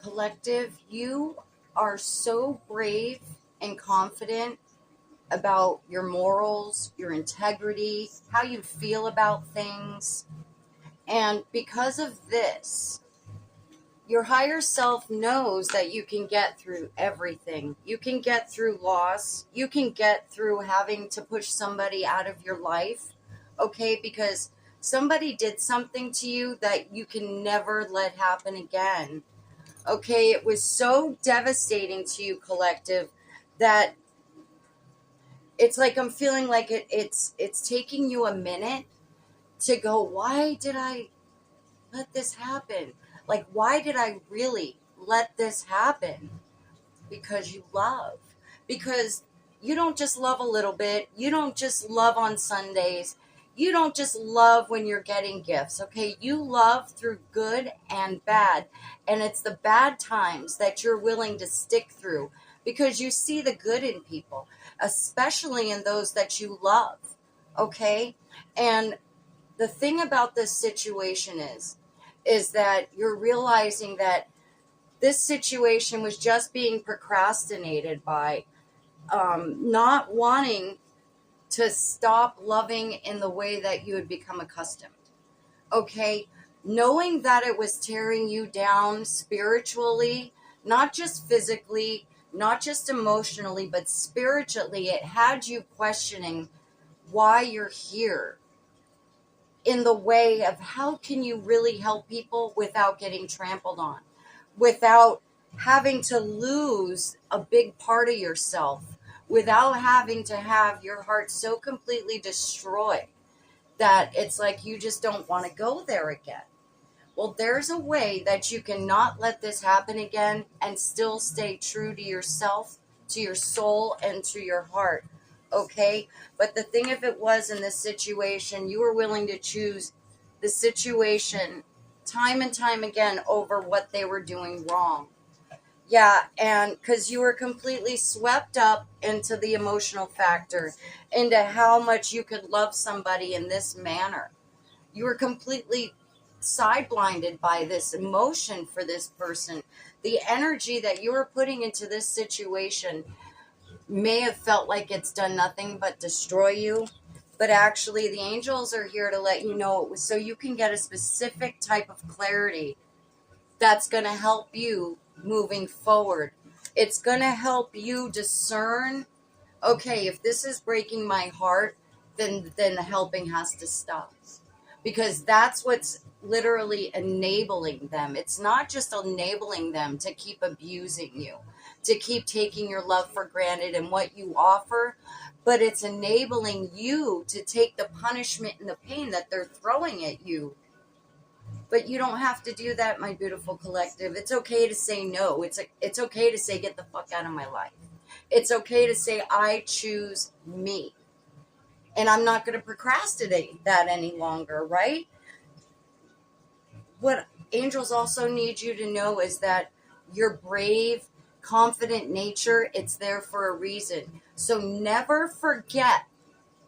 Collective, you are so brave and confident about your morals, your integrity, how you feel about things. And because of this, your higher self knows that you can get through everything. You can get through loss. You can get through having to push somebody out of your life, okay? Because somebody did something to you that you can never let happen again, okay? It was so devastating to you, collective, that it's like I'm feeling like it's taking you a minute to go, why did I let this happen? Like, why did I really let this happen? Because you love. Because you don't just love a little bit. You don't just love on Sundays. You don't just love when you're getting gifts, okay? You love through good and bad. And it's the bad times that you're willing to stick through because you see the good in people, especially in those that you love, okay? And the thing about this situation is that you're realizing that this situation was just being procrastinated by not wanting to stop loving in the way that you had become accustomed. Okay? Knowing that it was tearing you down spiritually, not just physically, not just emotionally, but spiritually, it had you questioning why you're here, in the way of how can you really help people without getting trampled on, without having to lose a big part of yourself, without having to have your heart so completely destroyed that it's like you just don't want to go there again. Well, there's a way that you can not let this happen again and still stay true to yourself, to your soul, and to your heart. Okay? But the thing of it was, in this situation, you were willing to choose the situation time and time again over what they were doing wrong. Yeah, and because you were completely swept up into the emotional factor, into how much you could love somebody in this manner. You were completely side blinded by this emotion for this person. The energy that you were putting into this situation may have felt like it's done nothing but destroy you. But actually, the angels are here to let you know it was so you can get a specific type of clarity that's going to help you moving forward. It's going to help you discern, okay, if this is breaking my heart, then the helping has to stop. Because that's what's literally enabling them. It's not just enabling them to keep abusing you, to keep taking your love for granted and what you offer, but it's enabling you to take the punishment and the pain that they're throwing at you. But you don't have to do that, my beautiful collective. It's okay to say no. It's okay to say get the fuck out of my life. It's okay to say I choose me. And I'm not going to procrastinate that any longer, right? What angels also need you to know is that your brave, confident nature, it's there for a reason. So never forget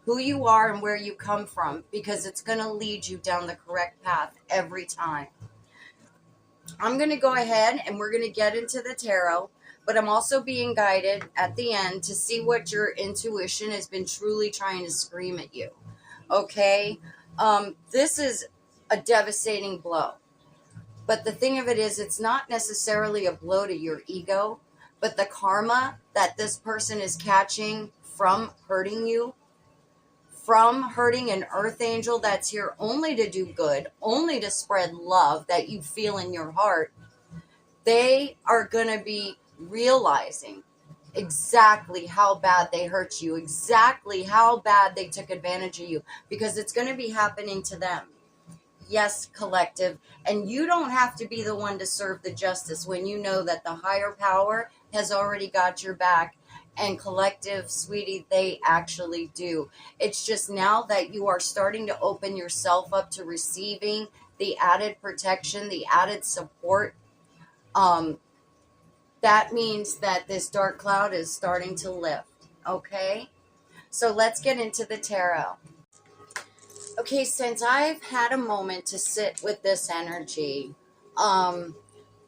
who you are and where you come from, because it's going to lead you down the correct path every time. I'm going to go ahead and we're going to get into the tarot, but I'm also being guided at the end to see what your intuition has been truly trying to scream at you. Okay? This is a devastating blow. But the thing of it is, it's not necessarily a blow to your ego, but the karma that this person is catching from hurting you, from hurting an earth angel that's here only to do good, only to spread love that you feel in your heart. They are going to be realizing exactly how bad they hurt you, exactly how bad they took advantage of you, because it's going to be happening to them. Yes, collective. And you don't have to be the one to serve the justice when you know that the higher power has already got your back. And collective, sweetie, they actually do. It's just now that you are starting to open yourself up to receiving the added protection, the added support. That means that this dark cloud is starting to lift. Okay? So let's get into the tarot. Okay, since I've had a moment to sit with this energy,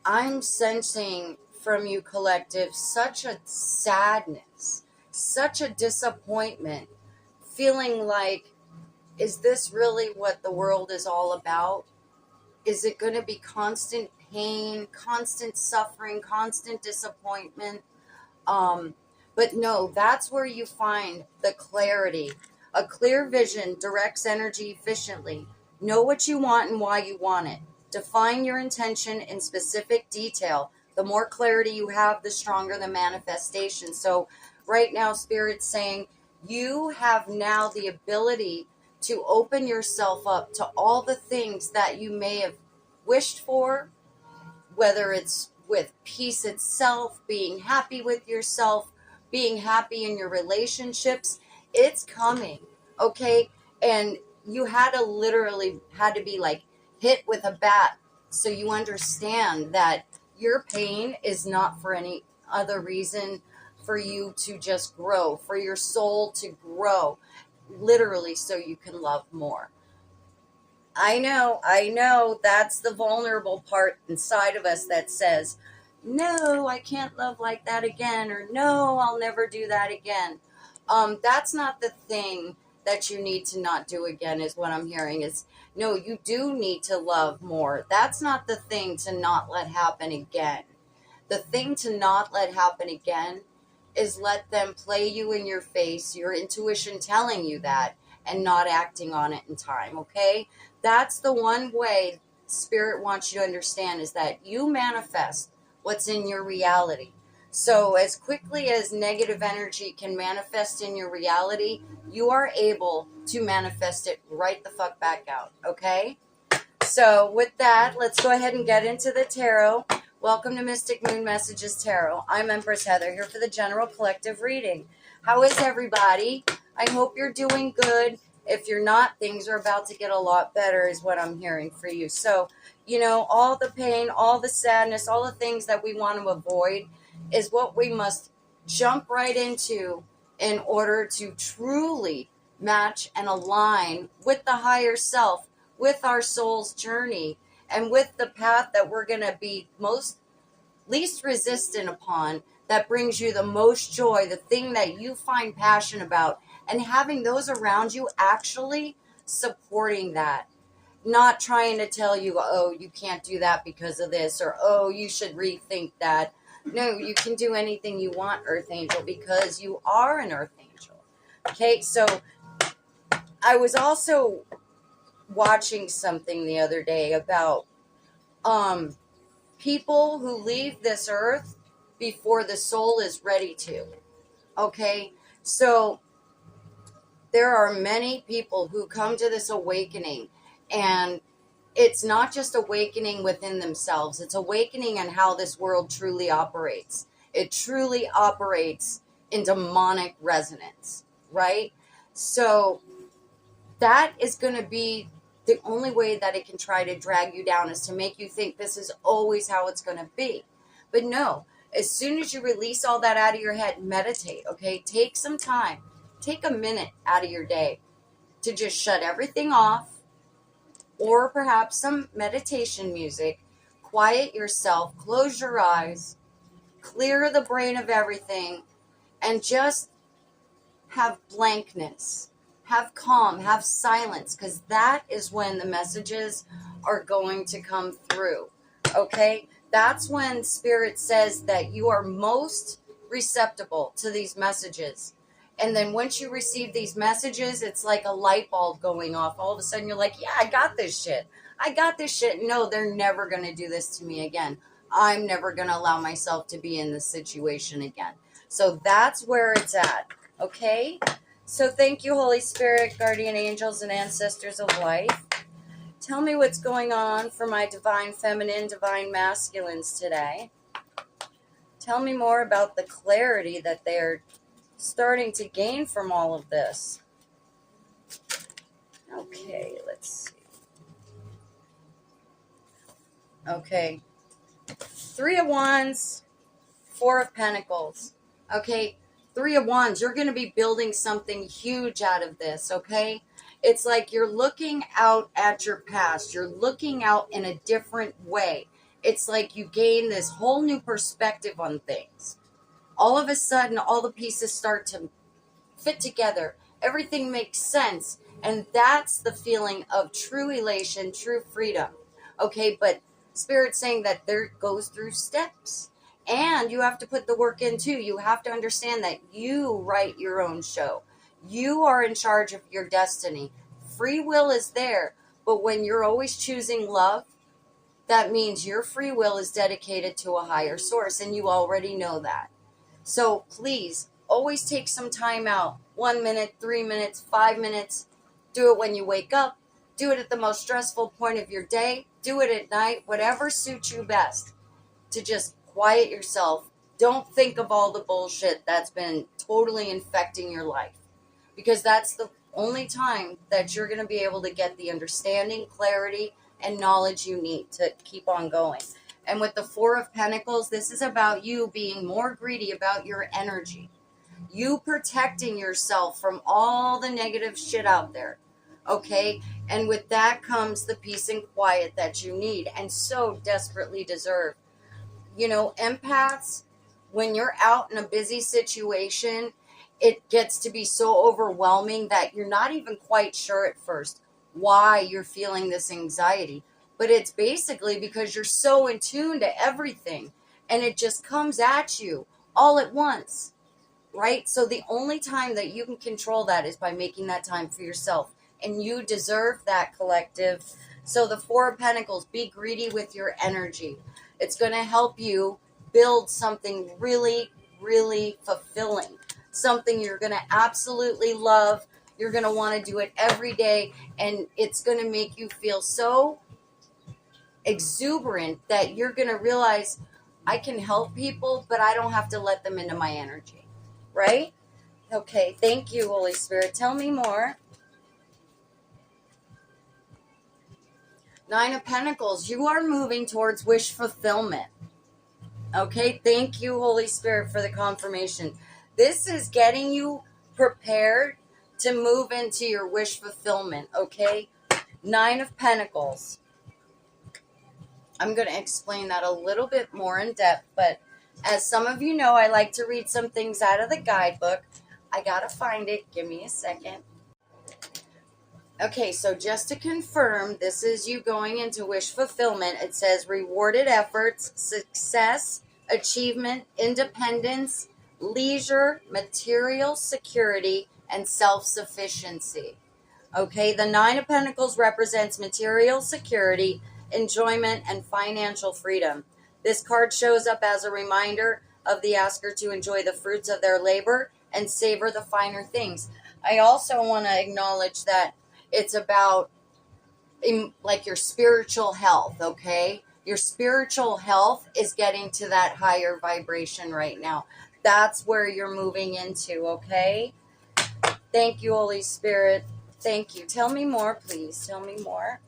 I'm sensing from you, collective, such a sadness, such a disappointment, feeling like, is this really what the world is all about? Is it going to be constant pain, constant suffering, constant disappointment? Um, but no, that's where you find the clarity. A clear vision directs energy efficiently. Know what you want and why you want it. Define your intention in specific detail. The more clarity you have, the stronger the manifestation. So, right now, Spirit's saying you have now the ability to open yourself up to all the things that you may have wished for, whether it's with peace itself, being happy with yourself, being happy in your relationships. It's coming, okay? And you had to literally had to be like hit with a bat so you understand that your pain is not for any other reason, for you to just grow, for your soul to grow, literally so you can love more. I know. That's the vulnerable part inside of us that says, no, I can't love like that again, or no, I'll never do that again. That's not the thing that you need to not do again, is what I'm hearing. Is no, you do need to love more. That's not the thing to not let happen again. The thing to not let happen again is let them play you in your face, your intuition telling you that, and not acting on it in time, okay? That's the one way Spirit wants you to understand, is that you manifest what's in your reality. So, as quickly as negative energy can manifest in your reality, you are able to manifest it right the fuck back out, okay? So, with that, let's go ahead and get into the tarot. Welcome to Mystic Moon Messages Tarot. I'm Empress Heather, here for the general collective reading. How is everybody? I hope you're doing good. If you're not, things are about to get a lot better, is what I'm hearing for you. So, all the pain, all the sadness, all the things that we want to avoid is what we must jump right into in order to truly match and align with the higher self, with our soul's journey, and with the path that we're going to be least resistant upon, that brings you the most joy, the thing that you find passion about, and having those around you actually supporting that, not trying to tell you, oh, you can't do that because of this, or oh, you should rethink that. No, you can do anything you want, Earth Angel, because you are an Earth Angel. Okay, so I was also watching something the other day about people who leave this earth before the soul is ready to. Okay, so there are many people who come to this awakening, and it's not just awakening within themselves, it's awakening in how this world truly operates. It truly operates in demonic resonance, right? So that is going to be the only way that it can try to drag you down, is to make you think this is always how it's going to be. But no, as soon as you release all that out of your head, meditate, okay? Take some time. Take a minute out of your day to just shut everything off, or perhaps some meditation music. Quiet yourself, close your eyes, clear the brain of everything, and just have blankness, have calm, have silence, because that is when the messages are going to come through, okay? That's when Spirit says that you are most receptible to these messages. And then once you receive these messages, it's like a light bulb going off. All of a sudden you're like, yeah, I got this shit. I got this shit. No, they're never going to do this to me again. I'm never going to allow myself to be in this situation again. So that's where it's at. Okay, so thank you, Holy Spirit, guardian angels, and ancestors of life. Tell me what's going on for my divine feminine, divine masculines today. Tell me more about the clarity that they're starting to gain from all of this. Okay, let's see. Okay, 3 of Wands, 4 of Pentacles. Okay, 3 of Wands, you're going to be building something huge out of this, okay? It's like you're looking out at your past. You're looking out in a different way. it's like you gain this whole new perspective on things. All of a sudden, all the pieces start to fit together. Everything makes sense. And that's the feeling of true elation, true freedom. Okay, but Spirit's saying that there goes through steps. And you have to put the work in too. You have to understand that you write your own show. You are in charge of your destiny. Free will is there. But when you're always choosing love, that means your free will is dedicated to a higher source. And you already know that. So please always take some time out. 1 minute, 3 minutes, 5 minutes. Do it when you wake up. Do it at the most stressful point of your day. Do it at night, whatever suits you best. To just quiet yourself. Don't think of all the bullshit that's been totally infecting your life. Because that's the only time that you're going to be able to get the understanding, clarity, and knowledge you need to keep on going. And with the Four of Pentacles, this is about you being more greedy about your energy. You protecting yourself from all the negative shit out there. Okay? And with that comes the peace and quiet that you need and so desperately deserve. You know, empaths, when you're out in a busy situation, it gets to be so overwhelming that you're not even quite sure at first why you're feeling this anxiety. But it's basically because you're so in tune to everything and it just comes at you all at once, right? So the only time that you can control that is by making that time for yourself. And you deserve that, collective. So the Four of Pentacles, be greedy with your energy. It's going to help you build something really, really fulfilling. Something you're going to absolutely love. You're going to want to do it every day. And it's going to make you feel so exuberant that you're going to realize I can help people, but I don't have to let them into my energy. Right? Okay. Thank you, Holy Spirit. Tell me more. Nine of Pentacles. You are moving towards wish fulfillment. Okay. Thank you, Holy Spirit, for the confirmation. This is getting you prepared to move into your wish fulfillment. Okay. Nine of Pentacles. I'm going to explain that a little bit more in depth, but as some of you know, I like to read some things out of the guidebook. I got to find it. Give me a second. Okay, so just to confirm, this is you going into wish fulfillment. It says rewarded efforts, success, achievement, independence, leisure, material security, and self-sufficiency. Okay, the Nine of Pentacles represents material security, enjoyment, and financial freedom. This card shows up as a reminder of the asker to enjoy the fruits of their labor and savor the finer things. I also want to acknowledge that it's about like your spiritual health, okay? Your spiritual health is getting to that higher vibration right now. That's where you're moving into, okay? Thank you, Holy Spirit. Thank you. Tell me more, please. Tell me more.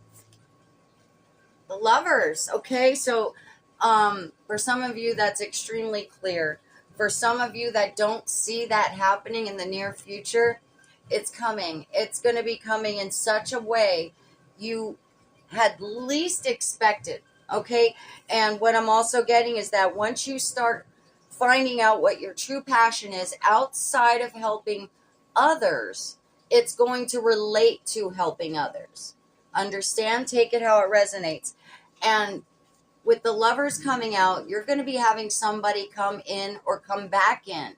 The Lovers. Okay, so for some of you, that's extremely clear. For some of you that don't see that happening in the near future, it's coming. It's going to be coming in such a way you had least expected. Okay, and what I'm also getting is that once you start finding out what your true passion is outside of helping others, it's going to relate to helping others. Understand? Take it how it resonates. And with the Lovers coming out, you're going to be having somebody come in or come back in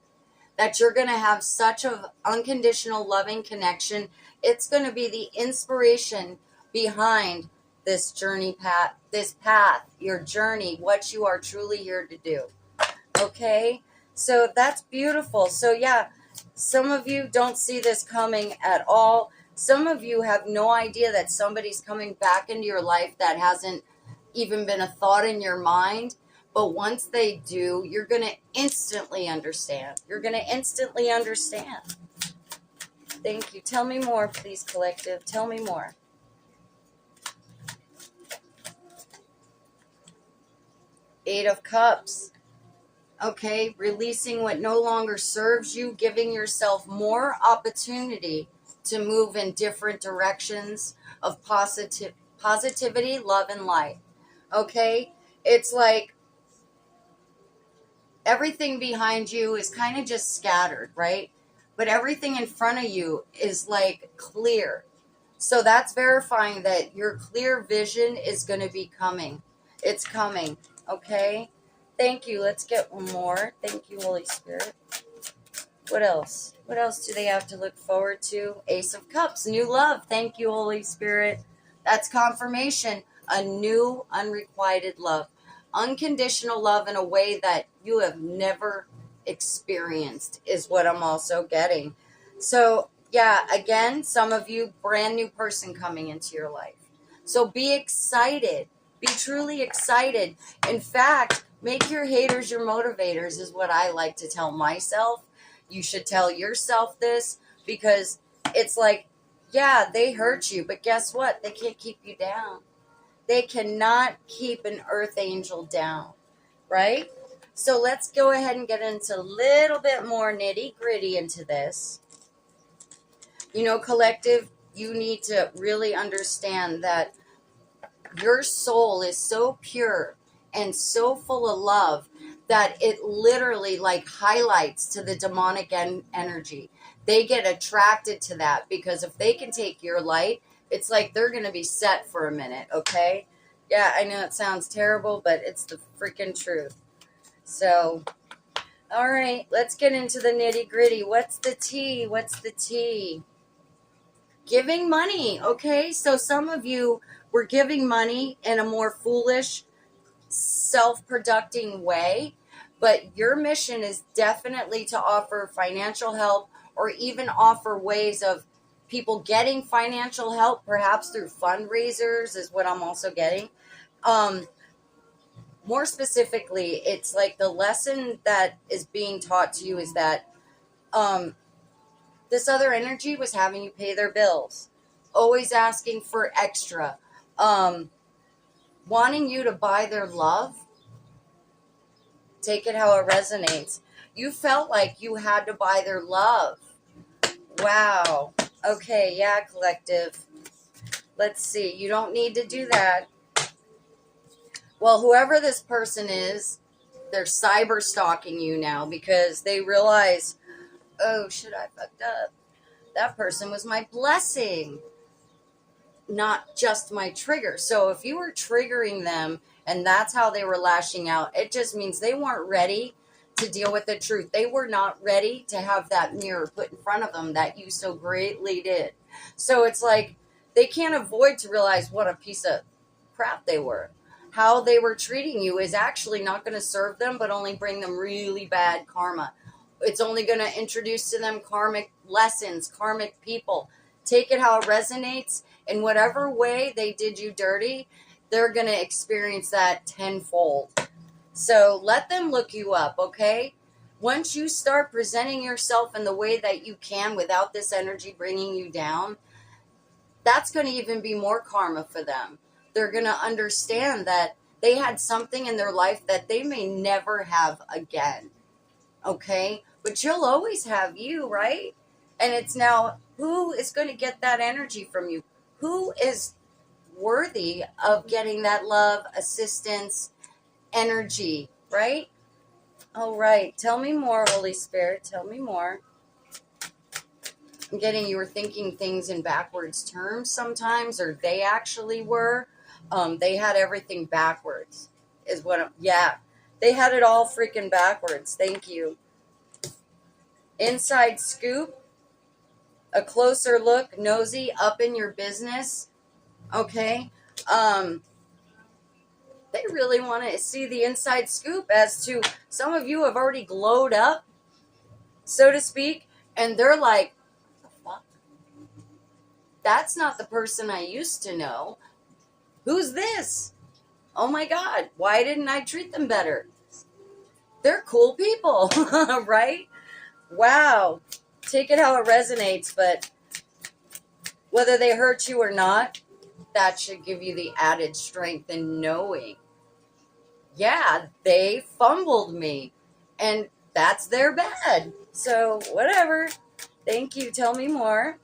that you're going to have such an unconditional loving connection. It's going to be the inspiration behind this journey path, your journey, what you are truly here to do. Okay? So that's beautiful. So yeah, some of you don't see this coming at all. Some of you have no idea that somebody's coming back into your life that hasn't even been a thought in your mind. But once they do, you're going to instantly understand. You're going to instantly understand. Thank you. Tell me more, please, collective. Tell me more. Eight of Cups. Okay, releasing what no longer serves you, giving yourself more opportunity to move in different directions of positivity, love, and light. Okay, It's like everything behind you is kind of just scattered, right? But everything in front of you is like clear. So that's verifying that your clear vision is going to be coming. It's coming. Okay. Thank you. Let's get one more. Thank you, Holy Spirit. What else? What else do they have to look forward to? Ace of Cups, new love. Thank you, Holy Spirit. That's confirmation. A new, unrequited love. Unconditional love in a way that you have never experienced is what I'm also getting. So, yeah, again, some of you, brand new person coming into your life. So be excited. Be truly excited. In fact, make your haters your motivators is what I like to tell myself. You should tell yourself this, because it's like, yeah, they hurt you, but guess what? They can't keep you down. They cannot keep an earth angel down, right? So let's go ahead and get into a little bit more nitty gritty into this. You know, collective, you need to really understand that your soul is so pure and so full of love that it literally like highlights to the demonic energy. They get attracted to that because if they can take your light, it's like they're going to be set for a minute, okay? Yeah, I know it sounds terrible, but it's the freaking truth. So, all right, let's get into the nitty gritty. What's the tea? What's the tea? Giving money, okay? So some of you were giving money in a more foolish, self-producing way, but your mission is definitely to offer financial help or even offer ways of people getting financial help, perhaps through fundraisers is what I'm also getting. More specifically, it's like the lesson that is being taught to you is that this other energy was having you pay their bills, always asking for extra, wanting you to buy their love. Take it how it resonates. You felt like you had to buy their love. Wow. Okay, yeah, collective. Let's see. You don't need to do that. Well, whoever this person is, they're cyber stalking you now because they realize, oh, shit, I fucked up. That person was my blessing, not just my trigger. So if you were triggering them and that's how they were lashing out, it just means they weren't ready to deal with the truth. They were not ready to have that mirror put in front of them that you so greatly did. So it's like they can't avoid to realize what a piece of crap they were. How they were treating you is actually not going to serve them, but only bring them really bad karma. It's only going to introduce to them karmic lessons, karmic people. Take it how it resonates. In whatever way they did you dirty, they're going to experience that tenfold. So let them look you up, okay? Once you start presenting yourself in the way that you can without this energy bringing you down, that's going to even be more karma for them. They're going to understand that they had something in their life that they may never have again, okay? But you'll always have you, right? And it's now, who is going to get that energy from you? Who is worthy of getting that love, assistance, energy, right? All right. Tell me more, Holy Spirit. Tell me more. I'm getting you were thinking things in backwards terms sometimes, or they actually were. They had everything backwards, is what yeah. They had it all freaking backwards. Thank you. Inside scoop, a closer look, nosy, up in your business. Okay. They really want to see the inside scoop as to some of you have already glowed up, so to speak, and they're like, what the fuck? That's not the person I used to know. Who's this? Oh my God, why didn't I treat them better? They're cool people, right? Wow. Take it how it resonates, but whether they hurt you or not, that should give you the added strength in knowing, yeah, they fumbled me, and that's their bad. So, whatever. Thank you. Tell me more.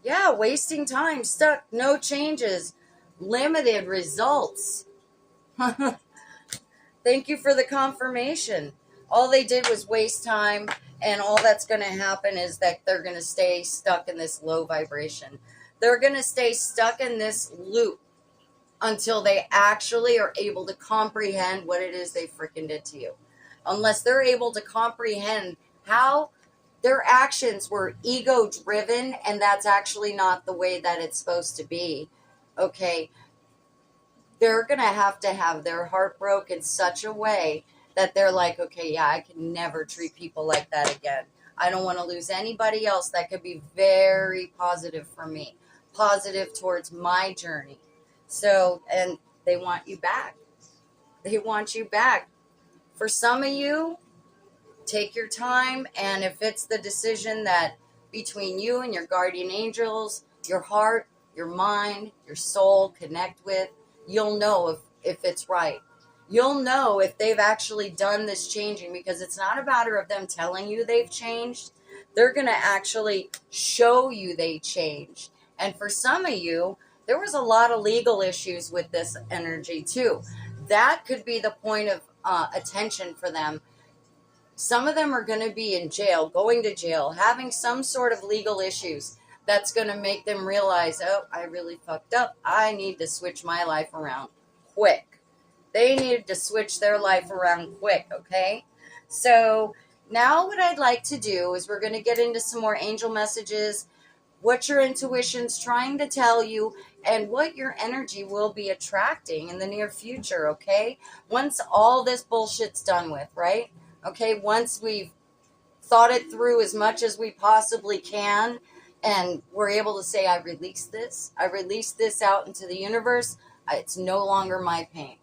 Yeah, wasting time, stuck, no changes, limited results. Thank you for the confirmation. All they did was waste time, and all that's going to happen is that they're going to stay stuck in this low vibration. They're going to stay stuck in this loop until they actually are able to comprehend what it is they freaking did to you. Unless they're able to comprehend how their actions were ego driven, and that's actually not the way that it's supposed to be. Okay, they're going to have their heart broke in such a way that they're like, okay, yeah, I can never treat people like that again. I don't want to lose anybody else that could be very positive for me, positive towards my journey. So, and they want you back. They want you back. For some of you, take your time. And if it's the decision that between you and your guardian angels, your heart, your mind, your soul connect with, you'll know if it's right. You'll know if they've actually done this changing, because it's not a matter of them telling you they've changed. They're going to actually show you they changed. And for some of you, there was a lot of legal issues with this energy too. That could be the point of attention for them. Some of them are going to be in jail, going to jail, having some sort of legal issues. That's going to make them realize, oh, I really fucked up. I need to switch my life around quick. They needed to switch their life around quick, okay? So now what I'd like to do is we're going to get into some more angel messages, what your intuition's trying to tell you, and what your energy will be attracting in the near future, okay? Once all this bullshit's done with, right? Okay, once we've thought it through as much as we possibly can, and we're able to say, I release this out into the universe, it's no longer my pain.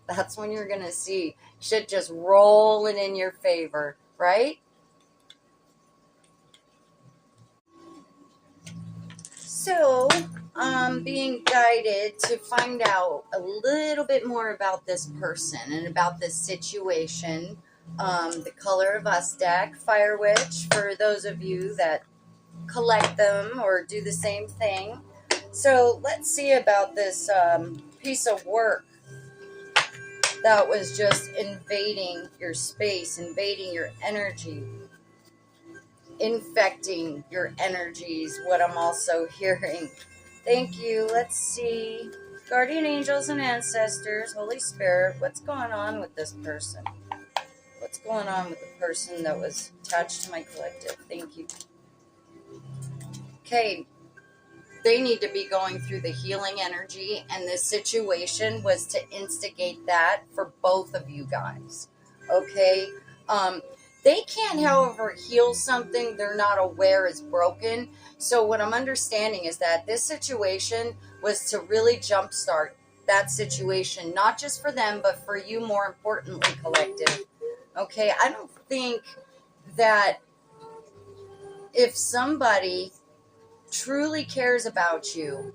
That's when you're going to see shit just rolling in your favor, right? So, I'm being guided to find out a little bit more about this person and about this situation. The Color of Us deck, Fire Witch, for those of you that collect them or do the same thing. So let's see about this piece of work that was just invading your space, invading your energy, infecting your energies, what I'm also hearing. Thank you. Let's see. Guardian angels and ancestors, Holy Spirit, what's going on with this person? What's going on with the person that was attached to my collective? Thank you. Okay, they need to be going through the healing energy, and this situation was to instigate that for both of you guys. Okay, they can't, however, heal something they're not aware is broken. So what I'm understanding is that this situation was to really jumpstart that situation, not just for them, but for you, more importantly, collective. Okay, I don't think that if somebody truly cares about you,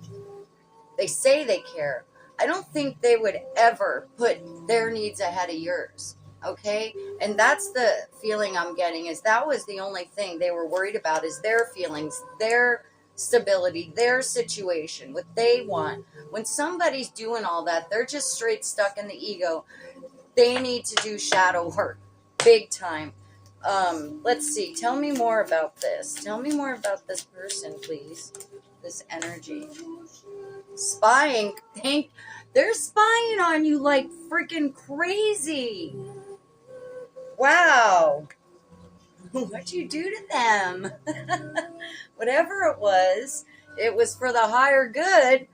they say they care, I don't think they would ever put their needs ahead of yours. Okay, and that's the feeling I'm getting, is that was the only thing they were worried about, is their feelings, their stability, their situation, what they want. When somebody's doing all that, they're just straight stuck in the ego. They need to do shadow work big time. Let's see. Tell me more about this. Tell me more about this person, please. This energy. Spying. They're spying on you like freaking crazy. Wow. What'd you do to them? Whatever it was for the higher good.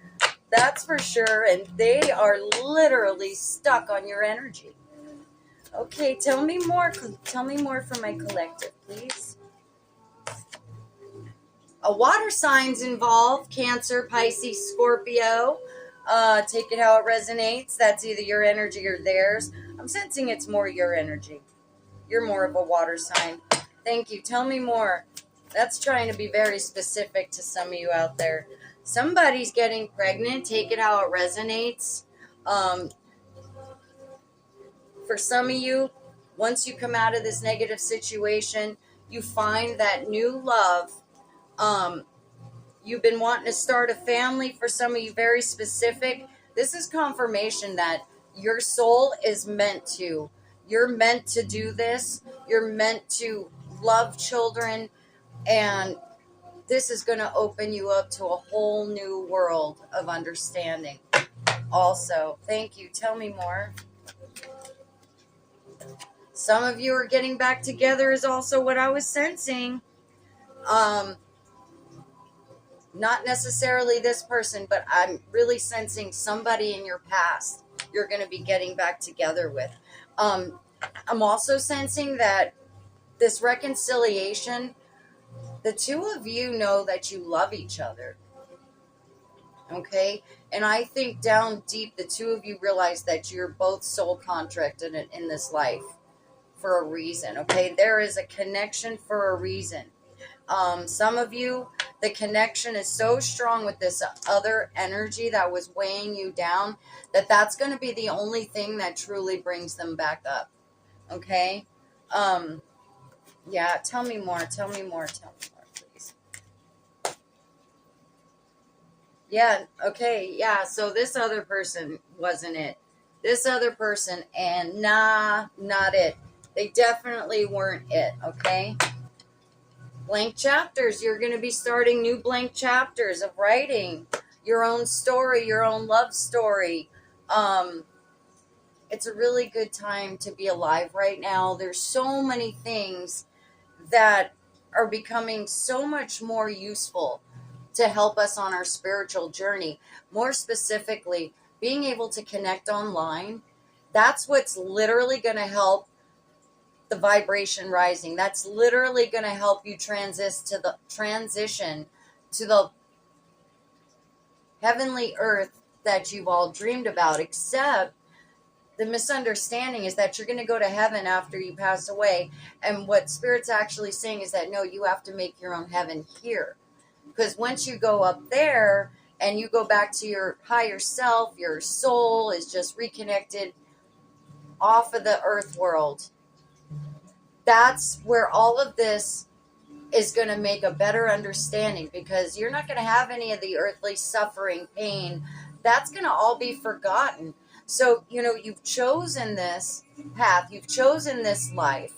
That's for sure. And they are literally stuck on your energy. Okay, tell me more. Tell me more from my collective, please. A water signs involved: Cancer, Pisces, Scorpio. Take it how it resonates. That's either your energy or theirs. I'm sensing it's more your energy. You're more of a water sign. Thank you. Tell me more. That's trying to be very specific to some of you out there. Somebody's getting pregnant. Take it how it resonates. For some of you, once you come out of this negative situation, you find that new love. You've been wanting to start a family. For some of you, very specific. This is confirmation that your soul is meant to. You're meant to do this. You're meant to love children. And this is going to open you up to a whole new world of understanding. Also, thank you. Tell me more. Some of you are getting back together is also what I was sensing. Not necessarily this person, but I'm really sensing somebody in your past you're going to be getting back together with. I'm also sensing that this reconciliation, the two of you know that you love each other. Okay? And I think down deep, the two of you realize that you're both soul contracted in this life for a reason. Okay? There is a connection for a reason. Some of you, the connection is so strong with this other energy that was weighing you down that that's going to be the only thing that truly brings them back up. Okay? Yeah, tell me more, please. Yeah, okay, yeah, so this other person wasn't it. This other person, and not it. They definitely weren't it, okay? Blank chapters. You're going to be starting new blank chapters of writing your own story, your own love story. It's a really good time to be alive right now. There's so many things that are becoming so much more useful to help us on our spiritual journey. More specifically, being able to connect online. That's what's literally going to help the vibration rising. That's literally going to help you transition to the heavenly earth that you've all dreamed about. Except the misunderstanding is that you're going to go to heaven after you pass away. And what Spirit's actually saying is that no, you have to make your own heaven here. Because once you go up there and you go back to your higher self, your soul is just reconnected off of the earth world. That's where all of this is going to make a better understanding, because you're not going to have any of the earthly suffering, pain. That's going to all be forgotten. So, you've chosen this path. You've chosen this life,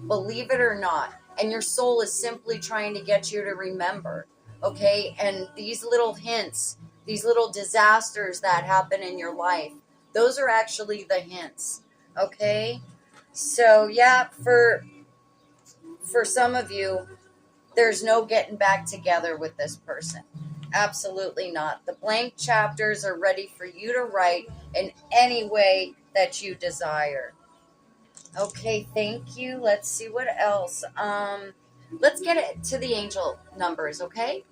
believe it or not. And your soul is simply trying to get you to remember. Okay? And these little hints, these little disasters that happen in your life, those are actually the hints. Okay? So, yeah, for some of you, there's no getting back together with this person. Absolutely not. The blank chapters are ready for you to write in any way that you desire. Okay, thank you. Let's see what else. Let's get it to the angel numbers, okay?